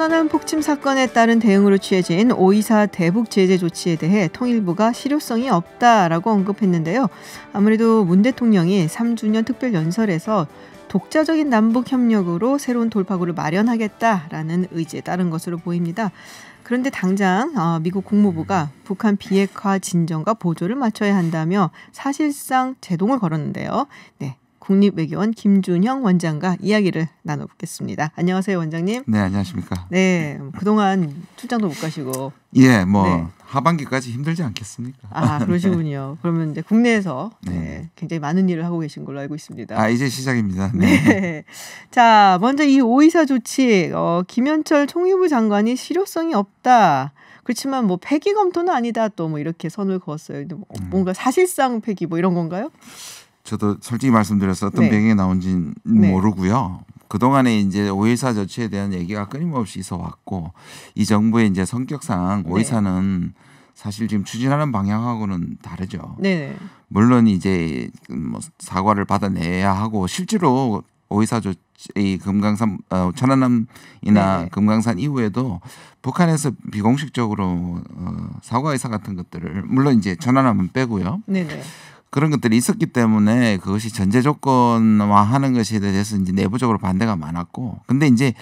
천안함 폭침 사건에 따른 대응으로 취해진 5.24 대북 제재 조치에 대해 통일부가 실효성이 없다라고 언급했는데요. 아무래도 문 대통령이 3주년 특별연설에서 독자적인 남북 협력으로 새로운 돌파구를 마련하겠다라는 의지에 따른 것으로 보입니다. 그런데 당장 미국 국무부가 북한 비핵화 진정과 보조를 맞춰야 한다며 사실상 제동을 걸었는데요. 네. 국립외교원 김준형 원장과 이야기를 나눠보겠습니다. 안녕하세요, 원장님. 네, 안녕하십니까. 네, 그동안 출장도 못 가시고. 예, 네. 하반기까지 힘들지 않겠습니까? 아, 그러시군요. 그러면 이제 국내에서 굉장히 많은 일을 하고 계신 걸로 알고 있습니다. 이제 시작입니다. 네. 자, 먼저 이 5.24 조치, 김현철 통일부 장관이 실효성이 없다. 그렇지만 뭐 폐기 검토는 아니다. 또 뭐 이렇게 선을 그었어요. 뭔가 사실상 폐기 뭐 이런 건가요? 저도 솔직히 말씀드려서 어떤 배경에 나온지는 모르고요. 그동안에 이제 5.24 조치에 대한 얘기가 끊임없이 있어 왔고 이 정부의 이제 성격상 5.24는 사실 지금 추진하는 방향하고는 다르죠. 네. 물론 이제 뭐 사과를 받아내야 하고 실제로 5.24 조치 금강산 천안함이나 금강산 이후에도 북한에서 비공식적으로 사과 의사 같은 것들을 물론 이제 천안함은 빼고요. 네네. 그런 것들이 있었기 때문에 그것이 전제 조건화하는 것에 대해서 이제 내부적으로 반대가 많았고, 근데 이제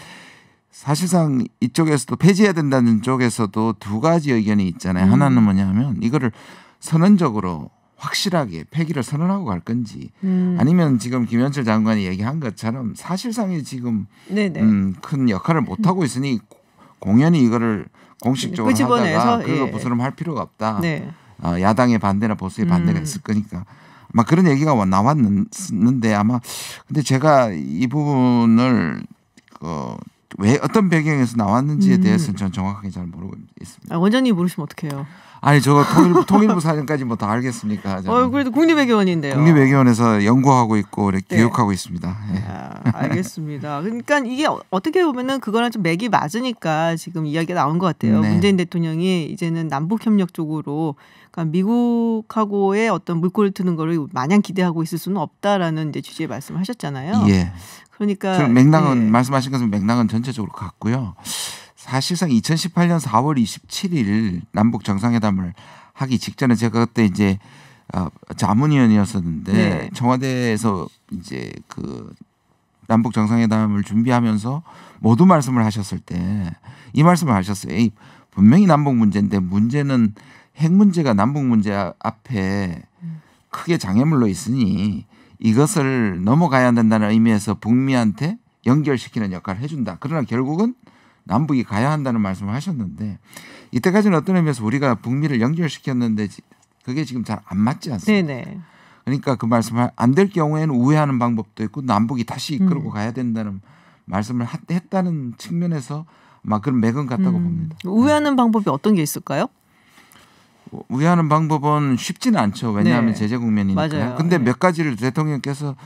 사실상 이쪽에서도 폐지해야 된다는 쪽에서도 두 가지 의견이 있잖아요. 하나는 뭐냐면 이거를 선언적으로 확실하게 폐기를 선언하고 갈 건지, 아니면 지금 김현철 장관이 얘기한 것처럼 사실상이 지금 큰 역할을 못 하고 있으니 공연히 이거를 공식적으로 하다가 그거 부스럼할 필요가 없다. 네. 야당의 반대나 보수의 반대가 있을 거니까 아마 그런 얘기가 나왔는데 아마 근데 제가 이 부분을 왜 어떤 배경에서 나왔는지에 대해서는 저는 정확하게 잘 모르고 있습니다. 원장님 모르시면 어떡해요? 아니 저거 통일부 사정까지 뭐 다 알겠습니까? 그래도 국립외교원인데요. 국립외교원에서 연구하고 있고 교육하고 있습니다. 알겠습니다. 그러니까 이게 어떻게 보면은 그거랑 좀 맥이 맞으니까 지금 이야기가 나온 것 같아요. 문재인 대통령이 이제는 남북 협력 쪽으로 그러니까 미국하고의 어떤 물꼬를 트는 거를 마냥 기대하고 있을 수는 없다라는 이제 취지의 말씀하셨잖아요. 예. 그러니까 맥락은 말씀하신 것은 맥락은 전체적으로 같고요. 사실상 2018년 4월 27일 남북 정상회담을 하기 직전에 제가 그때 이제 자문위원이었었는데 청와대에서 이제 그 남북 정상회담을 준비하면서 모두 말씀을 하셨을 때 이 말씀을 하셨어요. 분명히 남북 문제인데 문제는 핵 문제가 남북 문제 앞에 크게 장애물로 있으니 이것을 넘어가야 한다는 의미에서 북미한테 연결시키는 역할을 해준다. 그러나 결국은 남북이 가야 한다는 말씀을 하셨는데 이때까지는 어떤 의미에서 우리가 북미를 연결시켰는데 그게 지금 잘 안 맞지 않습니까? 네네. 그러니까 그 말씀을 안 될 경우에는 우회하는 방법도 있고 남북이 다시 이끌고 가야 된다는 말씀을 했다는 측면에서 막 그런 맥은 같다고 봅니다. 우회하는 방법이 어떤 게 있을까요? 우회하는 방법은 쉽지는 않죠. 왜냐하면 제재 국면이니까요. 그런데 몇 가지를 대통령께서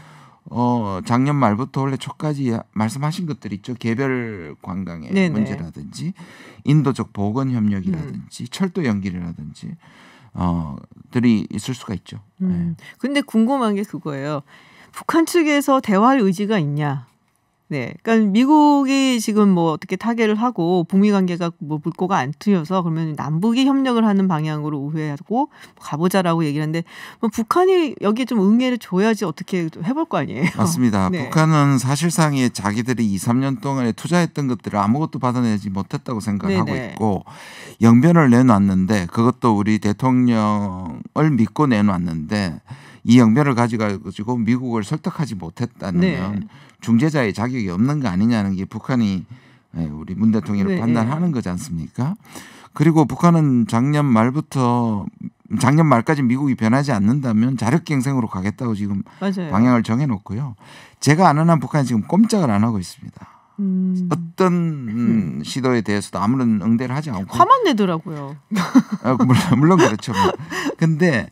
작년 말부터 올해 초까지 말씀하신 것들이 있죠. 개별 관광의 문제라든지 인도적 보건 협력이라든지 철도 연결이라든지 들이 있을 수가 있죠. 근데 궁금한 게 그거예요. 북한 측에서 대화할 의지가 있냐? 네, 그러니까 미국이 지금 뭐 어떻게 타결을 하고 북미 관계가 뭐 물꼬가 안 트여서 그러면 남북이 협력을 하는 방향으로 우회하고 가보자라고 얘기를 하는데 뭐 북한이 여기에 좀 응해를 줘야지 어떻게 해볼 거 아니에요. 맞습니다. 북한은 사실상의 자기들이 2, 3년 동안에 투자했던 것들을 아무것도 받아내지 못했다고 생각하고 있고 영변을 내놨는데 그것도 우리 대통령을 믿고 내놨는데 이 영변을 가지고 미국을 설득하지 못했다면 중재자의 자격이 없는 거 아니냐는 게 북한이 우리 문 대통령을 판단하는 거지 않습니까? 그리고 북한은 작년 말까지 미국이 변하지 않는다면 자력갱생으로 가겠다고 지금 방향을 정해놓고요. 제가 아는 한 북한이 지금 꼼짝을 안 하고 있습니다. 어떤 시도에 대해서도 아무런 응대를 하지 않고 화만 내더라고요. 물론 그렇죠. 그런데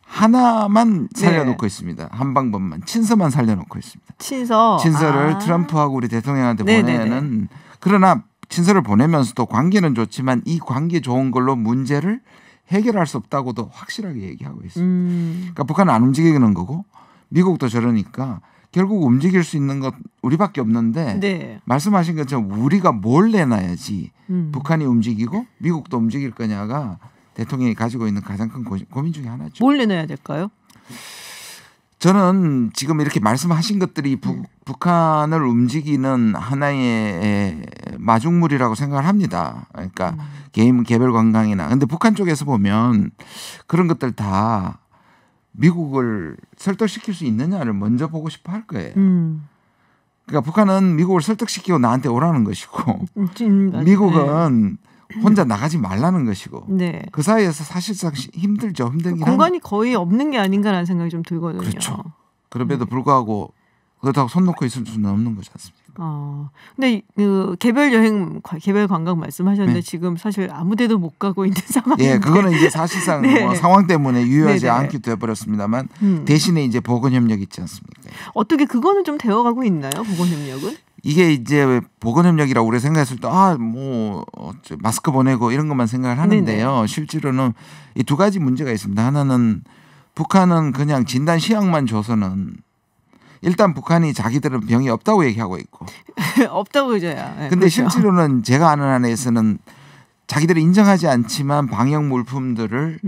하나만 살려놓고 있습니다. 한 방법만 친서만 살려놓고 있습니다. 친서를 트럼프하고 우리 대통령한테 보내는 그러나 친서를 보내면서도 관계는 좋지만 이 관계 좋은 걸로 문제를 해결할 수 없다고도 확실하게 얘기하고 있습니다. 그러니까 북한은 안 움직이는 거고 미국도 저러니까 결국 움직일 수 있는 것 우리밖에 없는데 네. 말씀하신 것처럼 우리가 뭘 내놔야지 북한이 움직이고 미국도 움직일 거냐가 대통령이 가지고 있는 가장 큰 고민 중에 하나죠. 뭘 내놔야 될까요? 저는 지금 이렇게 말씀하신 것들이 북한을 움직이는 하나의 마중물이라고 생각을 합니다. 그러니까 개별 관광이나. 근데 북한 쪽에서 보면 그런 것들 다 미국을 설득시킬 수 있느냐를 먼저 보고 싶어 할 거예요. 그러니까 북한은 미국을 설득시키고 나한테 오라는 것이고 미국은 혼자 나가지 말라는 것이고 네. 그 사이에서 사실상 힘들죠. 힘들긴 공간이 거의 없는 게 아닌가라는 생각이 좀 들거든요. 그렇죠. 그럼에도 불구하고 그렇다고 손 놓고 있을 수는 없는 거지 않습니까? 근데 그 개별 여행, 개별 관광 말씀하셨는데 네. 지금 사실 아무데도 못 가고 있는 상황인데. 예, 그거는 이제 사실상 네. 뭐 상황 때문에 유효하지 네네. 않게 되어버렸습니다만 대신에 이제 보건 협력 있지 않습니까? 어떻게 그거는 좀 되어가고 있나요? 보건 협력은? 이게 이제 보건 협력이라고 우리가 생각했을 때 뭐 마스크 보내고 이런 것만 생각을 하는데요. 네네. 실제로는 이 두 가지 문제가 있습니다. 하나는 북한은 그냥 진단 시약만 줘서는 일단 북한이 자기들은 병이 없다고 얘기하고 있고 없다고 그져야. 네, 근데 그렇죠. 실제로는 제가 아는 한에서는 자기들이 인정하지 않지만 방역 물품들을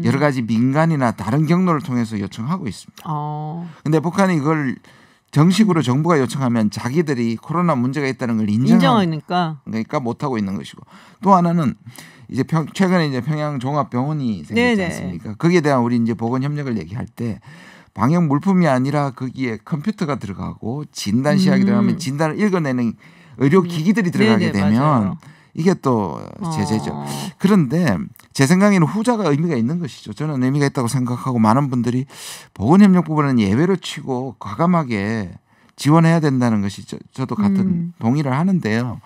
여러 가지 민간이나 다른 경로를 통해서 요청하고 있습니다. 근데 북한이 이걸 정식으로 정부가 요청하면 자기들이 코로나 문제가 있다는 걸 인정하니까 그러니까 못 하고 있는 것이고 또 하나는 이제 최근에 이제 평양 종합병원이 생겼지 네네. 않습니까? 거기에 대한 우리 이제 보건 협력을 얘기할 때 방역 물품이 아니라 거기에 컴퓨터가 들어가고 진단 시약이 들어가면 진단을 읽어내는 의료 기기들이 들어가게 네네, 되면 맞아요. 이게 또 제재죠. 그런데 제 생각에는 후자가 의미가 있는 것이죠. 저는 의미가 있다고 생각하고 많은 분들이 보건협력 부분은 예외로 치고 과감하게 지원해야 된다는 것이 저도 같은 동의를 하는데요.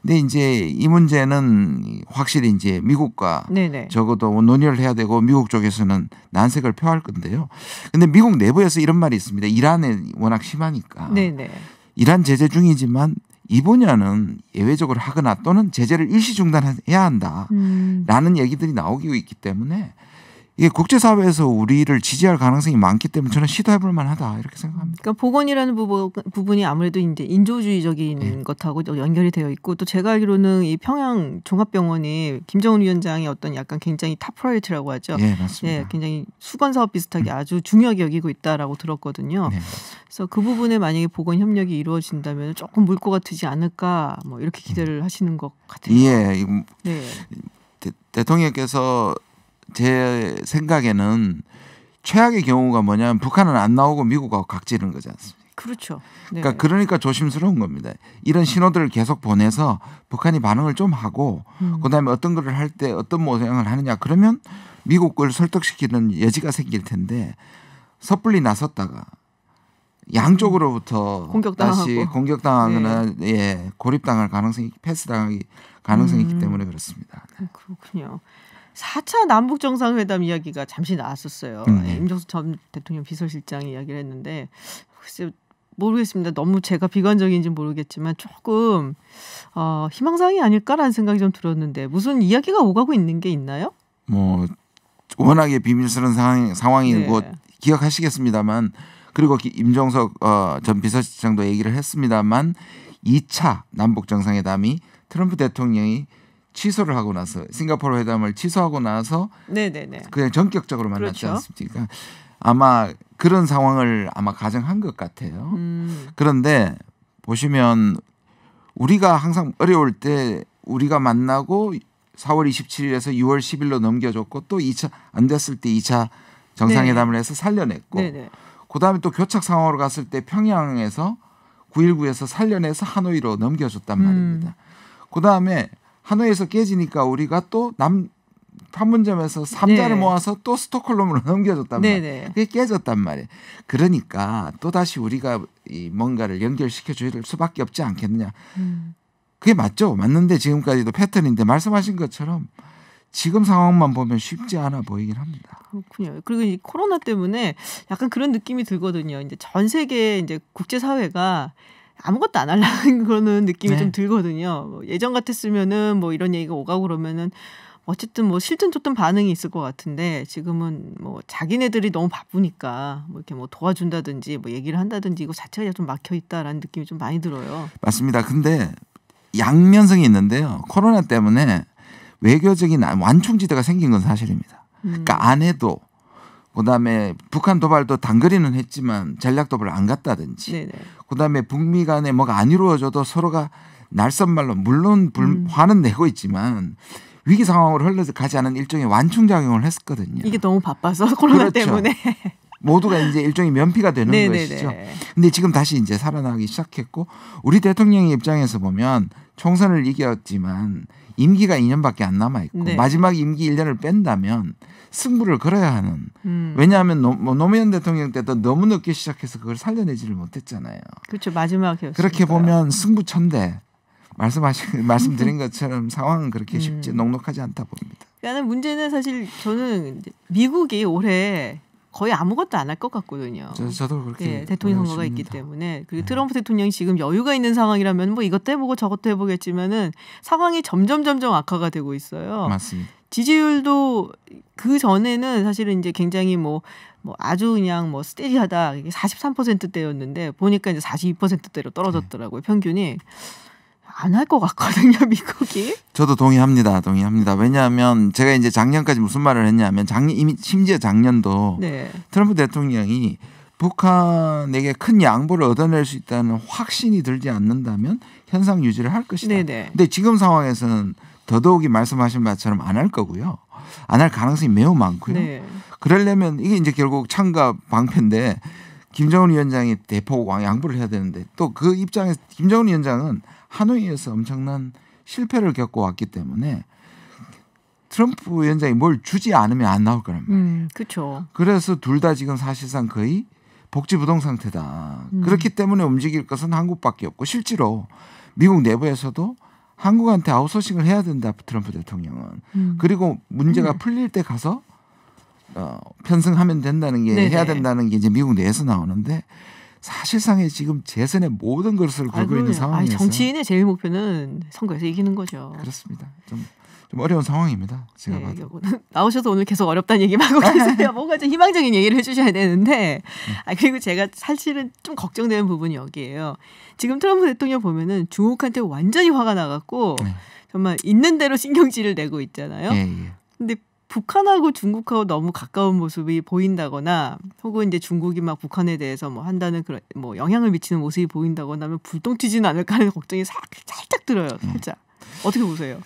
근데 이제 이 문제는 확실히 이제 미국과 네네. 적어도 논의를 해야 되고 미국 쪽에서는 난색을 표할 건데요. 근데 미국 내부에서 이런 말이 있습니다. 이란에 워낙 심하니까. 네네. 이란 제재 중이지만 이 분야는 예외적으로 하거나 또는 제재를 일시 중단해야 한다라는 얘기들이 나오고 있기 때문에 이게 국제사회에서 우리를 지지할 가능성이 많기 때문에 저는 시도해볼 만하다 이렇게 생각합니다. 그러니까 보건이라는 부분이 아무래도 이제 인조주의적인 네. 것하고 연결이 되어 있고 또 제가 알기로는 이 평양 종합병원이 김정은 위원장의 어떤 약간 굉장히 탑 프라이어티라고 하죠. 예, 맞습니다. 예, 굉장히 수건 사업 비슷하게 아주 중요하게 여기고 있다라고 들었거든요. 네. 그래서 그 부분에 만약에 보건 협력이 이루어진다면 조금 물꼬가 트지 않을까 뭐 이렇게 기대를 하시는 것 같아요. 예, 네. 대통령께서 제 생각에는 최악의 경우가 뭐냐면 북한은 안 나오고 미국하고 각지는 거지 않습니까? 그렇죠. 네. 그러니까 조심스러운 겁니다. 이런 신호들을 계속 보내서 북한이 반응을 좀 하고 그다음에 어떤 거를 할 때 어떤 모양을 하느냐 그러면 미국을 설득시키는 여지가 생길 텐데 섣불리 나섰다가 양쪽으로부터 다시 공격당하거나 예, 고립당할 가능성이 패스당할 가능성이 있기 때문에 그렇습니다. 네. 그렇군요. 4차 남북 정상회담 이야기가 잠시 나왔었어요. 임종석 전 대통령 비서실장이 이야기를 했는데 글쎄 모르겠습니다. 너무 제가 비관적인지 모르겠지만 조금 희망사항이 아닐까라는 생각이 좀 들었는데 무슨 이야기가 오가고 있는 게 있나요? 뭐 워낙에 비밀스러운 상황이고 네. 기억하시겠습니다만 그리고 임종석 전 비서실장도 얘기를 했습니다만 2차 남북 정상회담이 트럼프 대통령이 취소를 하고 나서 싱가포르 회담을 취소하고 나서 네네네. 그냥 전격적으로 만났지 그렇죠. 않습니까? 아마 그런 상황을 아마 가정한 것 같아요. 그런데 보시면 우리가 항상 어려울 때 우리가 만나고 4월 27일에서 6월 10일로 넘겨줬고 또 2차 안 됐을 때 2차 정상회담을 해서 살려냈고 네네. 그다음에 또 교착 상황으로 갔을 때 평양에서 9.19에서 살려내서 하노이로 넘겨줬단 말입니다. 그다음에 하노이에서 깨지니까 우리가 또 판문점에서 3자를 네. 모아서 또 스톡홀름으로 넘겨줬단 말이에요. 네네. 그게 깨졌단 말이에요. 그러니까 또다시 우리가 이 뭔가를 연결시켜 줘야 될 수밖에 없지 않겠느냐. 그게 맞죠. 맞는데 지금까지도 패턴인데 말씀하신 것처럼 지금 상황만 보면 쉽지 않아 보이긴 합니다. 그렇군요. 그리고 이 코로나 때문에 약간 그런 느낌이 들거든요. 이제 전 세계 이제 국제 사회가 아무것도 안 하려는 그러는 느낌이 네. 좀 들거든요. 뭐 예전 같았으면은 뭐 이런 얘기가 오가고 그러면은 어쨌든 뭐 싫든 좋든 반응이 있을 것 같은데 지금은 뭐 자기네들이 너무 바쁘니까 뭐 이렇게 뭐 도와준다든지 뭐 얘기를 한다든지 이거 자체가 좀 막혀 있다라는 느낌이 좀 많이 들어요. 맞습니다. 근데 양면성이 있는데요. 코로나 때문에 외교적인 완충지대가 생긴 건 사실입니다. 그러니까 안 해도 그다음에 북한 도발도 단거리는 했지만 전략 도발을 안 갔다든지 네네. 그다음에 북미 간에 뭐가 안 이루어져도 서로가 날선말로 물론 화는 내고 있지만 위기 상황으로 흘러가지 않은 일종의 완충작용을 했었거든요. 이게 너무 바빠서 코로나 그렇죠. 때문에. 모두가 이제 일종의 면피가 되는 네네네. 것이죠. 근데 지금 다시 이제 살아나기 시작했고 우리 대통령의 입장에서 보면 총선을 이겼지만 임기가 2년밖에 안 남아 있고 네. 마지막 임기 1년을 뺀다면 승부를 걸어야 하는. 왜냐하면 노무현 대통령 때도 너무 늦게 시작해서 그걸 살려내지를 못했잖아요. 그렇죠. 마지막이었어요. 그렇게 보면 승부처인데 말씀드린 것처럼 상황은 그렇게 쉽지 녹록하지 않다 봅니다. 그러니까 문제는 사실 저는 미국이 올해 거의 아무것도 안 할 것 같거든요. 저도 그렇게 대통령 선거가 있기 때문에 그리고 트럼프 대통령이 지금 여유가 있는 상황이라면 뭐 이것도 해보고 저것도 해보겠지만은 상황이 점점 악화가 되고 있어요. 맞습니다. 지지율도 그 전에는 사실은 이제 굉장히 뭐 아주 그냥 뭐 스테디하다 43%대였는데 보니까 이제 42%대로 떨어졌더라고요. 평균이. 안 할 것 같거든요, 미국이. 저도 동의합니다. 왜냐하면 제가 이제 작년까지 무슨 말을 했냐면 심지어 작년도 네. 트럼프 대통령이 북한에게 큰 양보를 얻어낼 수 있다는 확신이 들지 않는다면 현상 유지를 할 것이다. 그런데 지금 상황에서는 더더욱이 말씀하신 바처럼 안 할 거고요. 안 할 가능성이 매우 많고요. 네. 그러려면 이게 이제 결국 창과 방패인데 김정은 위원장이 대폭 양보를 해야 되는데 또 그 입장에서 김정은 위원장은 하노이에서 엄청난 실패를 겪고 왔기 때문에 트럼프 위원장이 뭘 주지 않으면 안 나올 거란 말이에요. 그렇죠. 그래서 둘 다 지금 사실상 거의 복지부동 상태다. 그렇기 때문에 움직일 것은 한국밖에 없고 실제로 미국 내부에서도 한국한테 아웃소싱을 해야 된다. 트럼프 대통령은. 그리고 문제가 풀릴 때 가서 편승하면 된다는 게 네네. 해야 된다는 게 이제 미국 내에서 나오는데 사실상에 지금 재선의 모든 것을 걸고 있는 상황에서 정치인의 제일 목표는 선거에서 이기는 거죠. 그렇습니다. 좀 어려운 상황입니다. 제가 봐도. 나오셔서 오늘 계속 어렵다는 얘기만 하고 계세요. 뭔가 좀 희망적인 얘기를 해주셔야 되는데 그리고 제가 사실은 좀 걱정되는 부분이 여기에요. 지금 트럼프 대통령 보면은 중국한테 완전히 화가 나갖고 정말 있는 대로 신경질을 내고 있잖아요. 근데 북한하고 중국하고 너무 가까운 모습이 보인다거나 혹은 이제 중국이 막 북한에 대해서 뭐 한다는 그런 뭐 영향을 미치는 모습이 보인다거나 하면 불똥 튀지는 않을까 하는 걱정이 살짝 들어요. 살짝. 어떻게 보세요?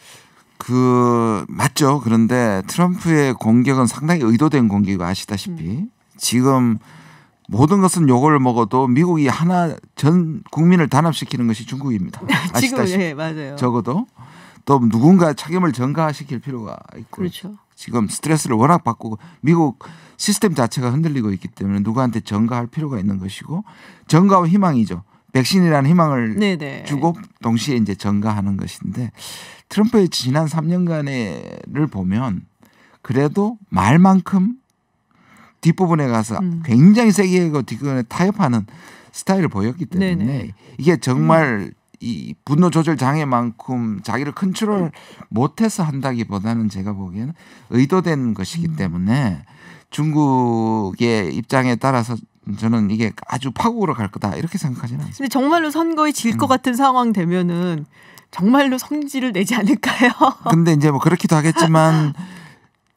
맞죠. 그런데 트럼프의 공격은 상당히 의도된 공격이고 아시다시피 지금 모든 것은 욕을 먹어도 미국이 하나 전 국민을 단합시키는 것이 중국입니다. 아시다시피. 지금 맞아요. 적어도 또 누군가 책임을 전가시킬 필요가 있고 그렇죠. 지금 스트레스를 워낙 받고 미국 시스템 자체가 흔들리고 있기 때문에 누구한테 전가할 필요가 있는 것이고 전가와 희망이죠. 백신이라는 희망을 네네. 주고 동시에 이제 전가하는 것인데 트럼프의 지난 3년간을 보면 그래도 말만큼 뒷부분에 가서 굉장히 세게 하고 뒷부분에 타협하는 스타일을 보였기 때문에 네네. 이게 정말 이 분노 조절 장애만큼 자기를 컨트롤 못해서 한다기보다는 제가 보기에는 의도된 것이기 때문에 중국의 입장에 따라서 저는 이게 아주 파국으로 갈 거다 이렇게 생각하지는 않습니다. 근데 정말로 선거에 질 것 같은 상황 되면은 정말로 성질을 내지 않을까요? 근데 이제 뭐 그렇기도 하겠지만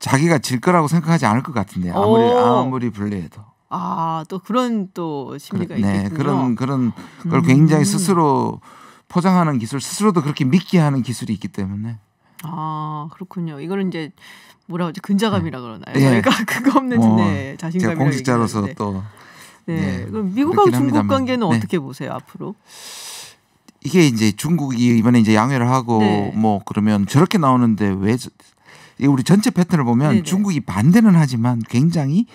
자기가 질 거라고 생각하지 않을 것 같은데 아무리 불리해도. 또 그런 또 심리가 있겠군요. 그런 걸 굉장히 스스로 포장하는 기술, 스스로도 그렇게 믿게 하는 기술이 있기 때문에. 그렇군요. 이거는 이제 뭐라고 하지? 근자감이라 그러나요? 저희가 그거 없는 자신감이라고 제가 공직자로서 또. 그럼 미국하고 중국 관계는 어떻게 보세요 앞으로? 이게 이제 중국이 이번에 이제 양회를 하고 뭐 그러면 저렇게 나오는데 왜 우리 전체 패턴을 보면 중국이 반대는 하지만 굉장히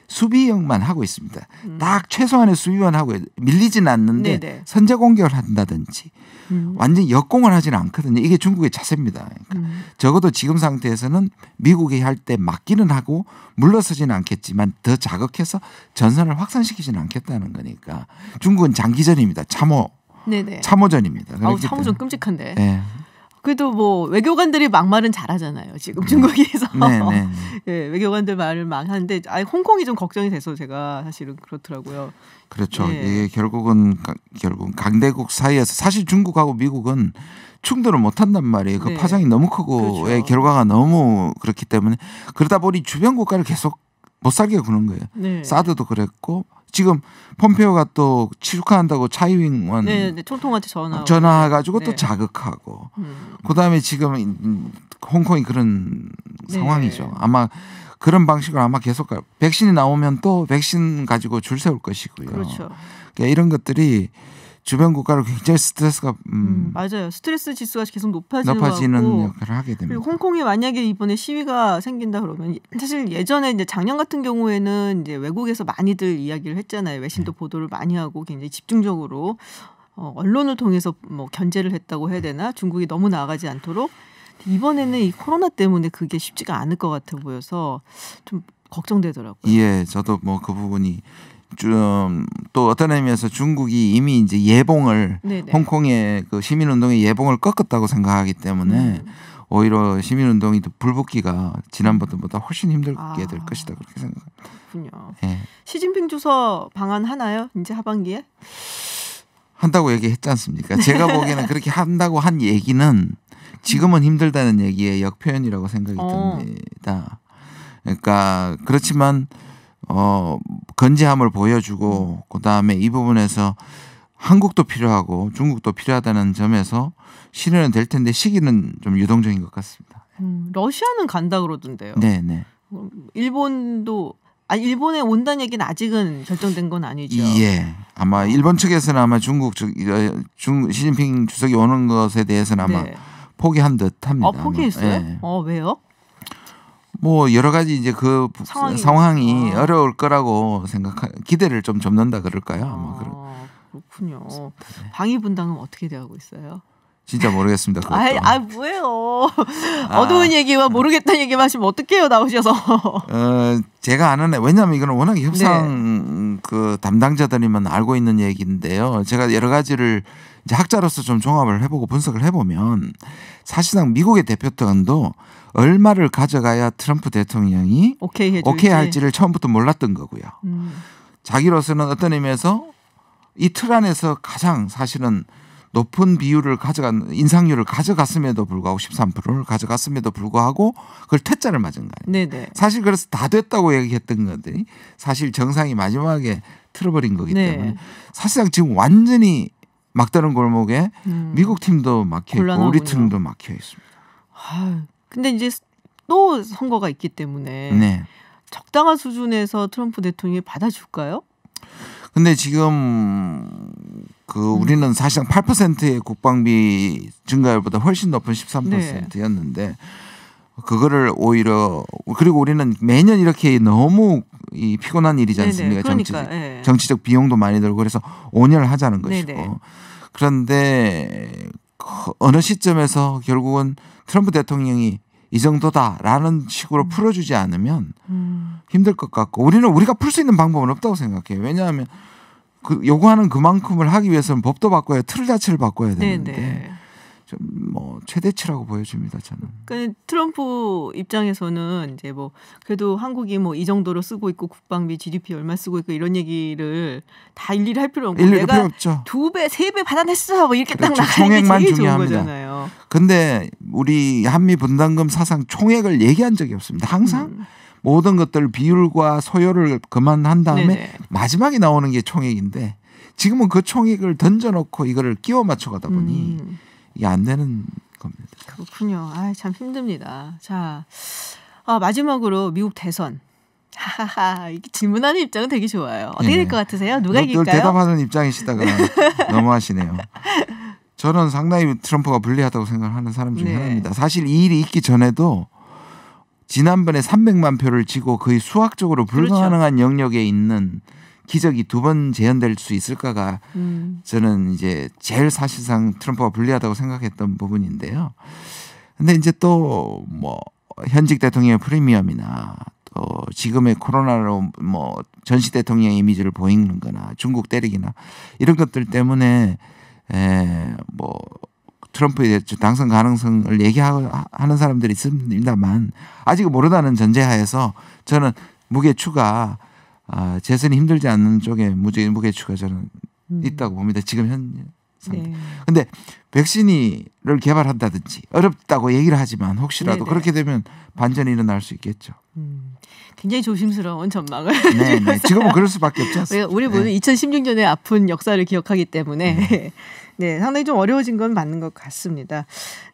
수비형만 하고 있습니다. 딱 최소한의 수비만 하고 밀리지는 않는데 선제 공격을 한다든지 완전히 역공을 하지는 않거든요. 이게 중국의 자세입니다. 그러니까 적어도 지금 상태에서는 미국이 할 때 막기는 하고 물러서지는 않겠지만 더 자극해서 전선을 확산시키지는 않겠다는 거니까 중국은 장기전입니다. 참호전입니다. 참호전 끔찍한데. 네. 그래도 뭐 외교관들이 막말은 잘하잖아요. 지금 중국에서 네네. 예, 외교관들 말을 막 하는데 홍콩이 좀 걱정이 돼서 제가 사실은 그렇더라고요. 그렇죠. 예. 이게 결국은 강대국 사이에서 사실 중국하고 미국은 충돌을 못 한단 말이에요. 그 네. 파장이 너무 크고 그렇죠. 결과가 너무 그렇기 때문에 그러다 보니 주변 국가를 계속 못 살게 구는 거예요. 네. 사드도 그랬고 지금 폼페오가 또 취국한다고 차이잉원 네, 총통한테 전화해가지고 또 네. 자극하고 그다음에 지금 홍콩이 그런 네. 상황이죠. 아마 그런 방식으로 아마 계속 백신이 나오면 또 백신 가지고 줄 세울 것이고요. 그렇죠. 그러니까 이런 것들이 주변 국가로 굉장히 스트레스가 맞아요. 스트레스 지수가 계속 높아지는 역할을 하게 됩니다. 그리고 홍콩이 만약에 이번에 시위가 생긴다 그러면 사실 예전에 이제 작년 같은 경우에는 이제 외국에서 많이들 이야기를 했잖아요. 외신도 보도를 많이 하고 굉장히 집중적으로 언론을 통해서 뭐 견제를 했다고 해야 되나? 중국이 너무 나아가지 않도록. 이번에는 이 코로나 때문에 그게 쉽지가 않을 것 같아 보여서 좀 걱정되더라고요. 예, 저도 뭐 그 부분이 좀 또 어떤 의미에서 중국이 이미 이제 예봉을 네네. 홍콩의 그 시민운동의 예봉을 꺾었다고 생각하기 때문에 오히려 시민운동이 불붙기가 지난번보다 훨씬 힘들게 될 것이다 그렇게 생각합니다. 그렇군요. 예. 시진핑 주석 방한 하나요? 이제 하반기에? 한다고 얘기했지 않습니까? 제가 보기에는 그렇게 한다고 한 얘기는 지금은 힘들다는 얘기의 역표현이라고 생각이 듭니다. 그러니까 그렇지만 건재함을 보여주고 그다음에 이 부분에서 한국도 필요하고 중국도 필요하다는 점에서 실현은 될 텐데 시기는 좀 유동적인 것 같습니다. 러시아는 간다 그러던데요. 네네. 일본도 일본에 온다는 얘기는 아직은 결정된 건 아니죠. 예. 아마 일본 측에서는 아마 중국 측 시진핑 주석이 오는 것에 대해서는 아마 네. 포기한 듯합니다. 포기했어요? 예. 왜요? 뭐 여러 가지 이제 그 상황이 아. 어려울 거라고 기대를 좀 접는다 그럴까요? 아마 그렇군요. 네. 방위 분담은 어떻게 돼가고 있어요? 진짜 모르겠습니다. 뭐예요? 어두운 얘기와 모르겠다는 얘기만 하시면 어떡해요, 나오셔서. 제가 아는 왜냐하면 이거는 워낙 협상 그 담당자들이면 알고 있는 얘기인데요. 제가 여러 가지를 이제 학자로서 좀 종합을 해보고 분석을 해보면 사실상 미국의 대표단도 얼마를 가져가야 트럼프 대통령이 오케이 할지를 처음부터 몰랐던 거고요. 자기로서는 어떤 의미에서 이 틀 안에서 가장 사실은 높은 비율을 인상률을 가져갔음에도 불구하고 13%를 가져갔음에도 불구하고 그걸 퇴짜를 맞은 거 아니에요. 네네. 사실 그래서 다 됐다고 얘기했던 것들이 사실 정상이 마지막에 틀어버린 거기 때문에 사실상 지금 완전히 막다른 골목에 미국 팀도 막혀 있고 곤란하군요. 우리 팀도 막혀 있습니다. 근데 이제 또 선거가 있기 때문에 적당한 수준에서 트럼프 대통령이 받아줄까요? 근데 지금 우리는 사실상 8%의 국방비 증가율보다 훨씬 높은 13%였는데 그거를 오히려 그리고 우리는 매년 이렇게 너무 피곤한 일이지 않습니까? 정치적 비용도 많이 들고 그래서 5년을 하자는 것이고 그런데 어느 시점에서 결국은 트럼프 대통령이 이 정도다라는 식으로 풀어주지 않으면 힘들 것 같고 우리가 풀 수 있는 방법은 없다고 생각해요. 왜냐하면 요구하는 그만큼을 하기 위해서는 법도 바꿔야 틀 자체를 바꿔야 되는데 좀 뭐 최대치라고 보여집니다. 저는. 그러니까 트럼프 입장에서는 이제 뭐 그래도 한국이 뭐 이 정도로 쓰고 있고 국방비 GDP 얼마 쓰고 있고 이런 얘기를 다 일일이 할 필요 없고 내가 2배, 3배 받아냈어 뭐 이렇게 딱 나가는 게 제일 좋은 거잖아요. 근데 우리 한미 분담금 사상 총액을 얘기한 적이 없습니다. 항상 모든 것들 비율과 소요를 그만한 다음에 마지막에 나오는 게 총액인데 지금은 그 총액을 던져놓고 이거를 끼워 맞춰가다 보니 이게 안 되는 겁니다. 그렇군요. 참 힘듭니다. 자, 마지막으로 미국 대선. 이렇게 질문하는 입장은 되게 좋아요. 어떻게 될 것 같으세요? 누가 이길까요? 늘 대답하는 입장이시다가 너무하시네요. 저는 상당히 트럼프가 불리하다고 생각하는 사람 중에 하나입니다. 사실 이 일이 있기 전에도 지난번에 300만 표를 지고 거의 수학적으로 불가능한 영역에 있는 기적이 2번 재현될 수 있을까가 저는 이제 제일 사실상 트럼프가 불리하다고 생각했던 부분인데요. 근데 이제 또 뭐 현직 대통령의 프리미엄이나 또 지금의 코로나로 뭐 전시 대통령의 이미지를 보이는 거나 중국 때리기나 이런 것들 때문에 뭐 트럼프의 당선 가능성을 얘기하는 사람들이 있습니다만 아직은 모르다는 전제하에서 저는 무게추가 재선이 힘들지 않는 쪽에 무게추가 저는 있다고 봅니다. 지금 현 상태. 근데 백신을 개발한다든지 어렵다고 얘기를 하지만 혹시라도 네네. 그렇게 되면 반전이 일어날 수 있겠죠. 굉장히 조심스러운 전망을. 네. 지금은 그럴 수밖에 없지 않습니까? 우리 모두 2016년의 아픈 역사를 기억하기 때문에 네, 상당히 좀 어려워진 건 맞는 것 같습니다.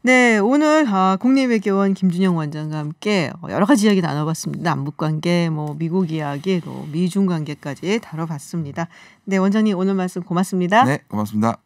네, 오늘 국립외교원 김준영 원장과 함께 여러 가지 이야기 나눠봤습니다. 남북관계, 미국 이야기, 또 미중 관계까지 다뤄봤습니다. 네, 원장님 오늘 말씀 고맙습니다. 네, 고맙습니다.